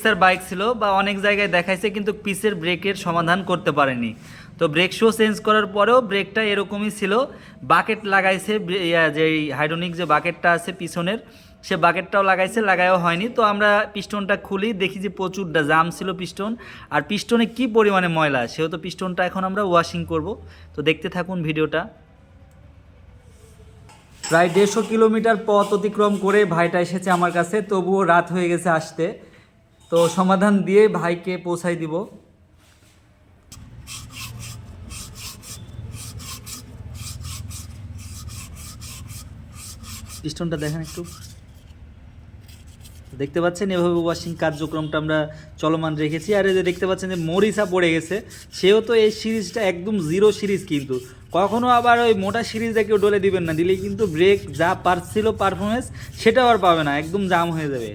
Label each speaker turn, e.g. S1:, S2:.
S1: XR bike ছিল বা অনেক জায়গায় দেখাইছে, কিন্তু পিসের ব্রেকের সমাধান করতে পারেনি। তো ব্রেক শো চেঞ্জ করার পরেও ব্রেকটা এরকমই ছিল। বাকেট লাগাইছে, যে হাইড্রোলিক যে বাকেটটা আছে পিছনের, সে বাকেটটাও লাগাইছে, লাগায়ও হয়নি। তো আমরা পিস্টনটা খুলি, দেখি যে প্রচুরটা জাম ছিল পিস্টন, আর পিস্টনে কি পরিমাণে ময়লা। সেহেতু পিস্টনটা এখন আমরা ওয়াশিং করব। তো দেখতে থাকুন ভিডিওটা। প্রায় 150 কিলোমিটার পথ অতিক্রম করে ভাইটা এসেছে আমার কাছে, তবুও রাত হয়ে গেছে আসতে। তো সমাধান দিয়ে ভাইকে পৌঁছাই দিব। পিস্টনটা দেখেন একটু, দেখতে পাচ্ছেন এভাবে ওয়াশিং কার্যক্রমটা আমরা চলমান রেখেছি। আর এই যে দেখতে পাচ্ছেন যে মরিচা পড়ে গেছে, সেও তো এই সিরিজটা একদম জিরো সিরিজ, কিন্তু কখনো আবার ওই মোটা সিরিজটা কেউ ডলে দিবেন না, দিলেই কিন্তু ব্রেক যা পারছিল পারফরমেন্স সেটাও আর পাবে না, একদম জাম হয়ে যাবে।